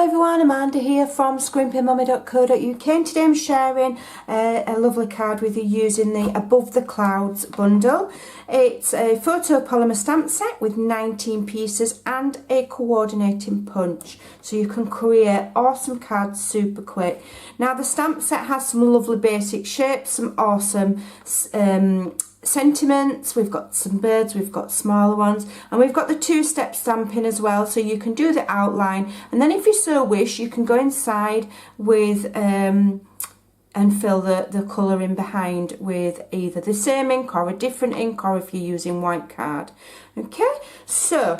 everyone, Amanda here from Scrimpingmommy.co.uk, and today I'm sharing a lovely card with you using the Above the Clouds bundle. It's a photopolymer stamp set with 19 pieces and a coordinating punch, so you can create awesome cards super quick. Now the stamp set has some lovely basic shapes, some awesome sentiments. We've got some birds, we've got smaller ones, and we've got the two-step stamping as well, so you can do the outline, and then if you so wish you can go inside with and fill the colour in behind with either the same ink or a different ink, or if you're using white card. Okay, so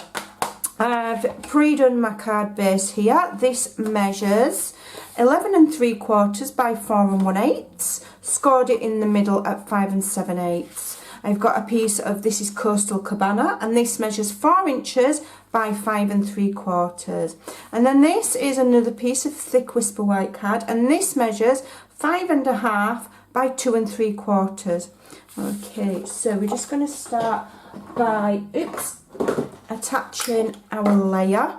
I've pre-done my card base here. This measures 11 3/4 by 4 1/8, scored it in the middle at 5 7/8. I've got a piece of, this is Coastal Cabana, and this measures 4 inches by 5 3/4. And then this is another piece of thick whisper white card, and this measures 5 1/2 by 2 3/4. Okay, so we're just going to start by attaching our layer.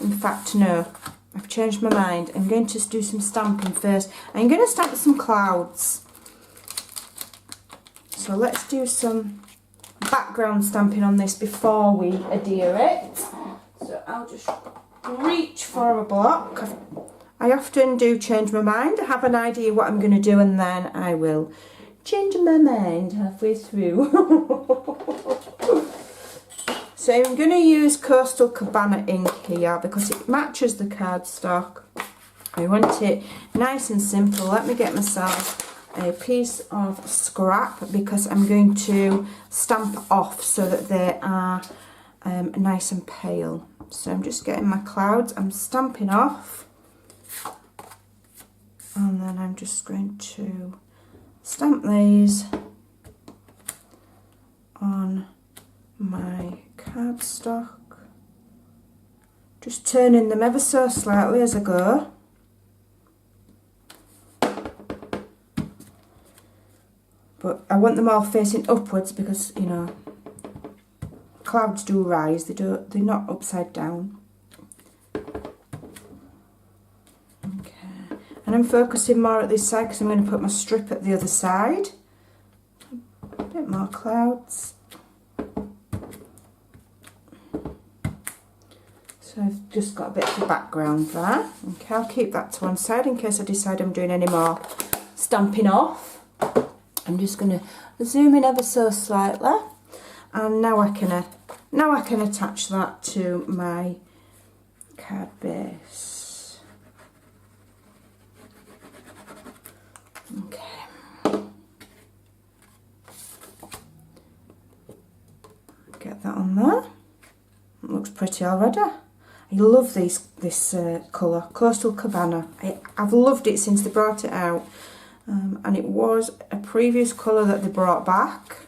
In fact, no, I've changed my mind. I'm going to do some stamping first. I'm going to stamp some clouds. So let's do some background stamping on this before we adhere it. So I'll just reach for a block. I often do change my mind. I have an idea what I'm going to do, and then I will change my mind halfway through. So I'm going to use Coastal Cabana ink here because it matches the cardstock. I want it nice and simple. Let me get myself a piece of scrap because I'm going to stamp off so that they are nice and pale. So I'm just getting my clouds, I'm stamping off, and then I'm just going to stamp these on my cardstock, just turning them ever so slightly as I go. But I want them all facing upwards because, you know, clouds do rise, they're not upside down. Okay, and I'm focusing more at this side because I'm going to put my strip at the other side. A bit more clouds. So I've just got a bit of a background there. Okay, I'll keep that to one side in case I decide I'm doing any more stamping off. I'm just going to zoom in ever so slightly, and now I can attach that to my card base. Okay, get that on there. It looks pretty already. I love this colour, Coastal Cabana. I've loved it since they brought it out. And it was a previous colour that they brought back,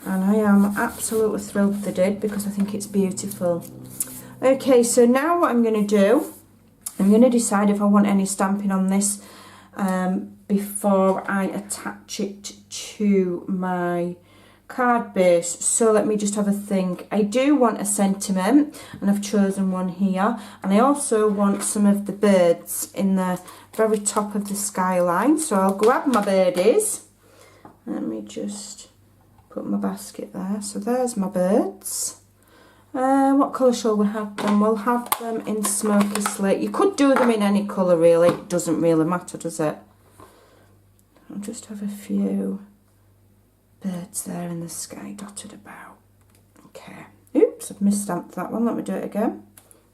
and I am absolutely thrilled they did because I think it's beautiful. Okay, so now what I'm going to do, I'm going to decide if I want any stamping on this before I attach it to my card base. So let me just have a think. I do want a sentiment, and I've chosen one here, and I also want some of the birds in the very top of the skyline, so I'll grab my birdies. Let me just put my basket there. So there's my birds. What colour shall we have them? We'll have them in smoky slate. You could do them in any colour really, it doesn't really matter, does it? I'll just have a few birds there in the sky dotted about. Okay, oops, I've misstamped that one. Let me do it again.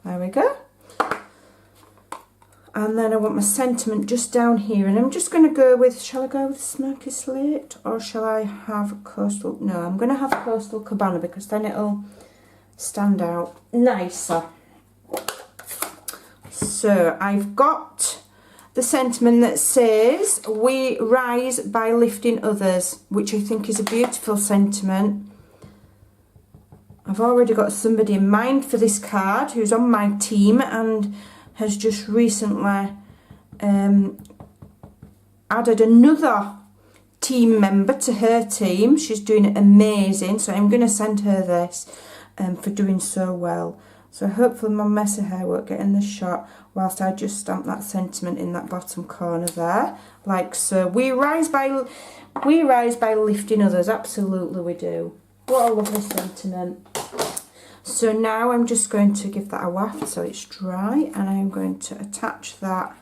There we go. And then I want my sentiment just down here, and I'm just going to go with, shall I go with smoky slate or shall I have Coastal? No, I'm going to have Coastal Cabana because then it'll stand out nicer. So I've got the sentiment that says, "We rise by lifting others," which I think is a beautiful sentiment. I've already got somebody in mind for this card who's on my team and has just recently added another team member to her team. She's doing amazing, so I'm going to send her this for doing so well. So hopefully my messy hair won't get in the shot whilst I just stamp that sentiment in that bottom corner there, like so. We rise by lifting others, absolutely we do. What a lovely sentiment. So now I'm just going to give that a waft so it's dry, and I'm going to attach that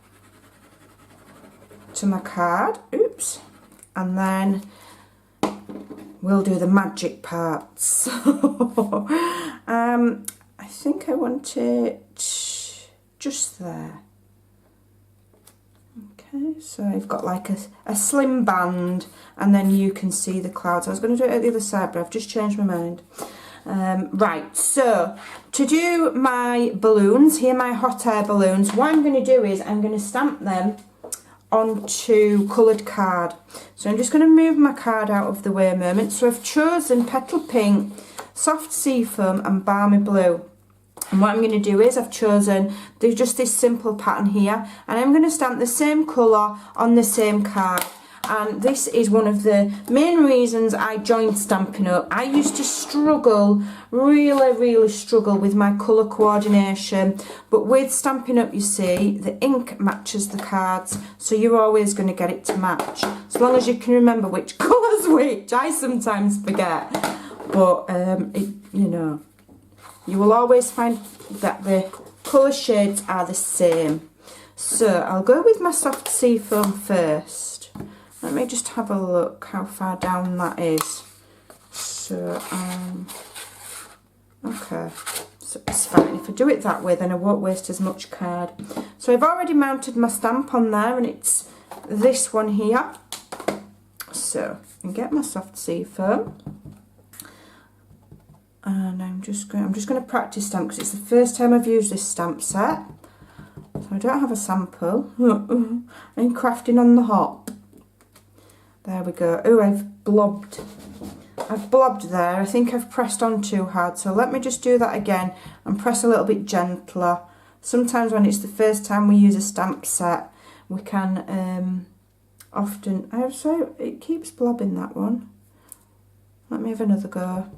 to my card. Oops. And then we'll do the magic parts. I think I want it just there. Okay, so I've got like a slim band, and then you can see the clouds. I was going to do it at the other side, but I've just changed my mind. Right, so to do my balloons, here are my hot air balloons. What I'm going to do is I'm going to stamp them onto coloured card. So I'm just going to move my card out of the way a moment. So I've chosen Petal Pink, Soft Seafoam and Balmy Blue. And what I'm going to do is I've chosen just this simple pattern here, and I'm going to stamp the same colour on the same card. And this is one of the main reasons I joined Stampin' Up. I used to struggle, really struggle with my colour coordination, but with Stampin' Up, you see, the ink matches the cards, so you're always going to get it to match, as long as you can remember which colour's which. I sometimes forget, but you know, you will always find that the colour shades are the same. So I'll go with my Soft Seafoam first. Let me just have a look how far down that is. So, okay, so it's fine. If I do it that way, then I won't waste as much card. So I've already mounted my stamp on there, and it's this one here. So I get my Soft Seafoam, and I'm just going to practice stamp because it's the first time I've used this stamp set. So I don't have a sample. I'm crafting on the hop. There we go. Oh, I've blobbed. I've blobbed there. I think I've pressed on too hard. So let me just do that again and press a little bit gentler. Sometimes when it's the first time we use a stamp set, we can often... I'm sorry, it keeps blobbing, that one. Let me have another go.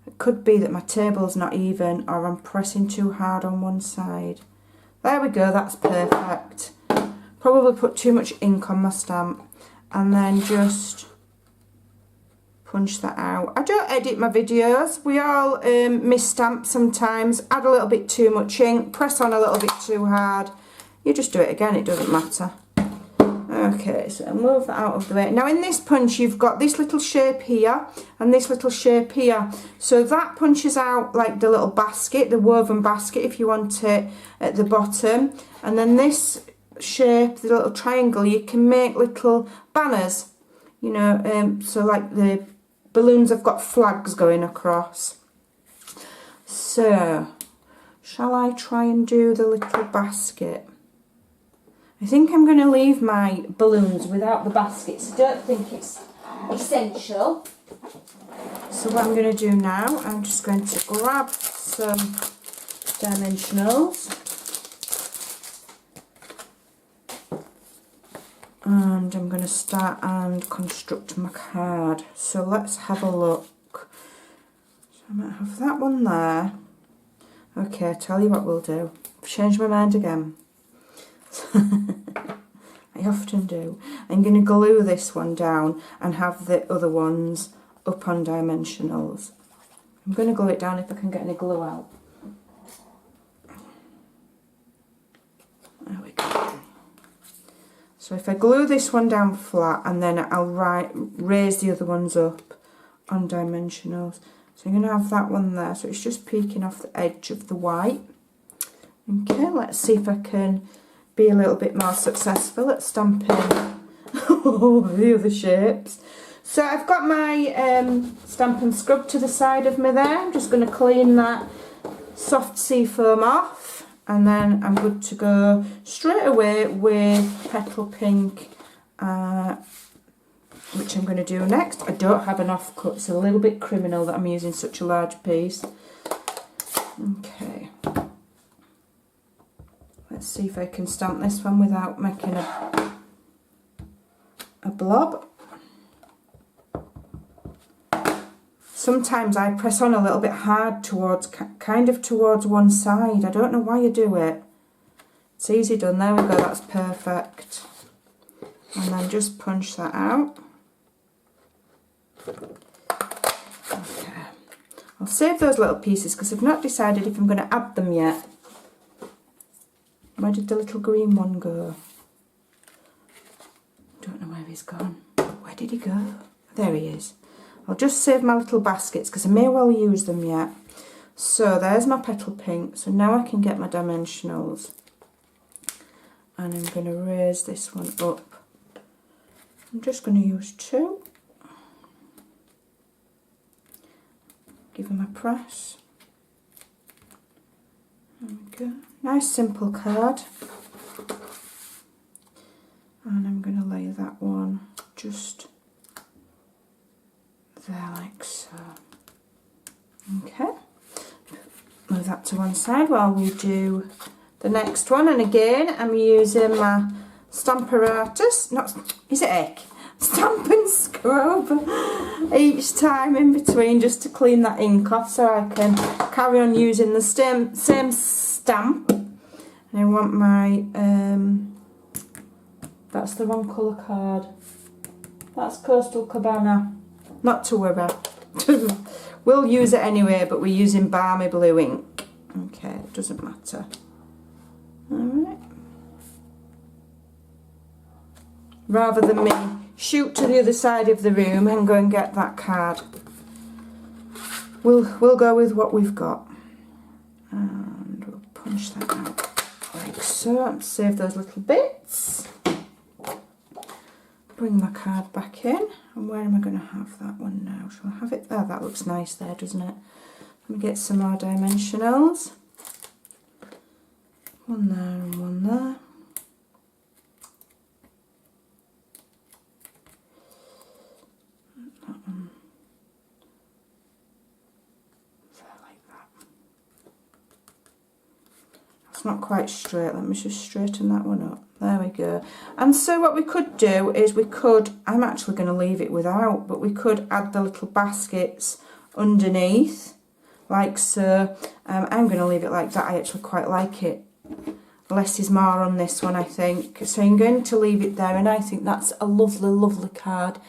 It could be that my table's not even, or I'm pressing too hard on one side. There we go, that's perfect. Probably put too much ink on my stamp. And then just punch that out. I don't edit my videos. We all miss stamps sometimes. Add a little bit too much ink. Press on a little bit too hard. You just do it again. It doesn't matter. Okay, so I'll move that out of the way. Now in this punch you've got this little shape here and this little shape here. So that punches out like the little basket, the woven basket if you want it at the bottom. And then this shape, the little triangle, you can make little banners, you know, so like the balloons have got flags going across. So shall I try and do the little basket? I think I'm going to leave my balloons without the baskets. I don't think it's essential. So what I'm going to do now, I'm just going to grab some dimensionals. And I'm going to start and construct my card. So let's have a look. So I might have that one there. Okay, I'll tell you what we'll do. I've changed my mind again. I often do. I'm going to glue this one down and have the other ones up on dimensionals. I'm going to glue it down if I can get any glue out. There we go. So if I glue this one down flat and then I'll raise the other ones up on dimensionals. So I'm going to have that one there. So it's just peeking off the edge of the white. Okay, let's see if I can be a little bit more successful at stamping the other shapes. So I've got my stamp and scrub to the side of me there. I'm just going to clean that Soft Seafoam off. And then I'm good to go straight away with Petal Pink, which I'm going to do next. I don't have an offcut. It's a little bit criminal that I'm using such a large piece. Okay. Let's see if I can stamp this one without making a blob. So sometimes I press on a little bit hard towards, kind of towards one side. I don't know why you do it. It's easy done. There we go, that's perfect. And then just punch that out. Okay. I'll save those little pieces because I've not decided if I'm going to add them yet. Where did the little green one go? Don't know where he's gone. Where did he go? There he is. I'll just save my little baskets because I may well use them yet. So there's my petal pink. So now I can get my dimensionals. And I'm going to raise this one up. I'm just going to use 2. Give him a press. There we go. Nice simple card. And I'm going to lay that one just there like so. Okay. Move that to one side while we do the next one. And again, I'm using my Stamparatus. Not, is it egg? Stamp and scrub each time in between just to clean that ink off so I can carry on using the same stamp. And I want my, that's the wrong colour card. That's Coastal Cabana. Not to worry. We'll use it anyway, but we're using Balmy Blue ink. Okay, it doesn't matter. Alright. Rather than me shoot to the other side of the room and go and get that card, we'll go with what we've got. And we'll punch that out like so. Save those little bits. Bring my card back in. And where am I going to have that one now? Shall I have it there? That looks nice there, doesn't it? Let me get some more dimensionals. One there and one there. That one. There like that. It's not quite straight. Let me just straighten that one up. There we go. And so what we could do is we could, I'm actually going to leave it without, but we could add the little baskets underneath, like so. I'm going to leave it like that. I actually quite like it. Less is more on this one, I think. So I'm going to leave it there, and I think that's a lovely, lovely card.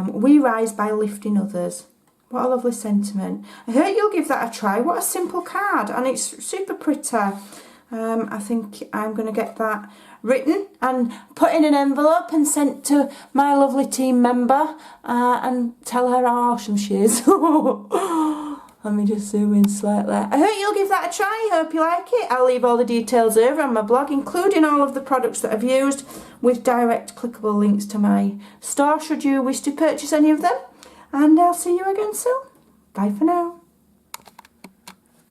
We rise by lifting others. What a lovely sentiment. I hope you'll give that a try. What a simple card, and it's super pretty. I think I'm going to get that written and put in an envelope and sent to my lovely team member and tell her how awesome she is. Let me just zoom in slightly. I hope you'll give that a try. I hope you like it. I'll leave all the details over on my blog, including all of the products that I've used, with direct clickable links to my store should you wish to purchase any of them. And I'll see you again soon. Bye for now.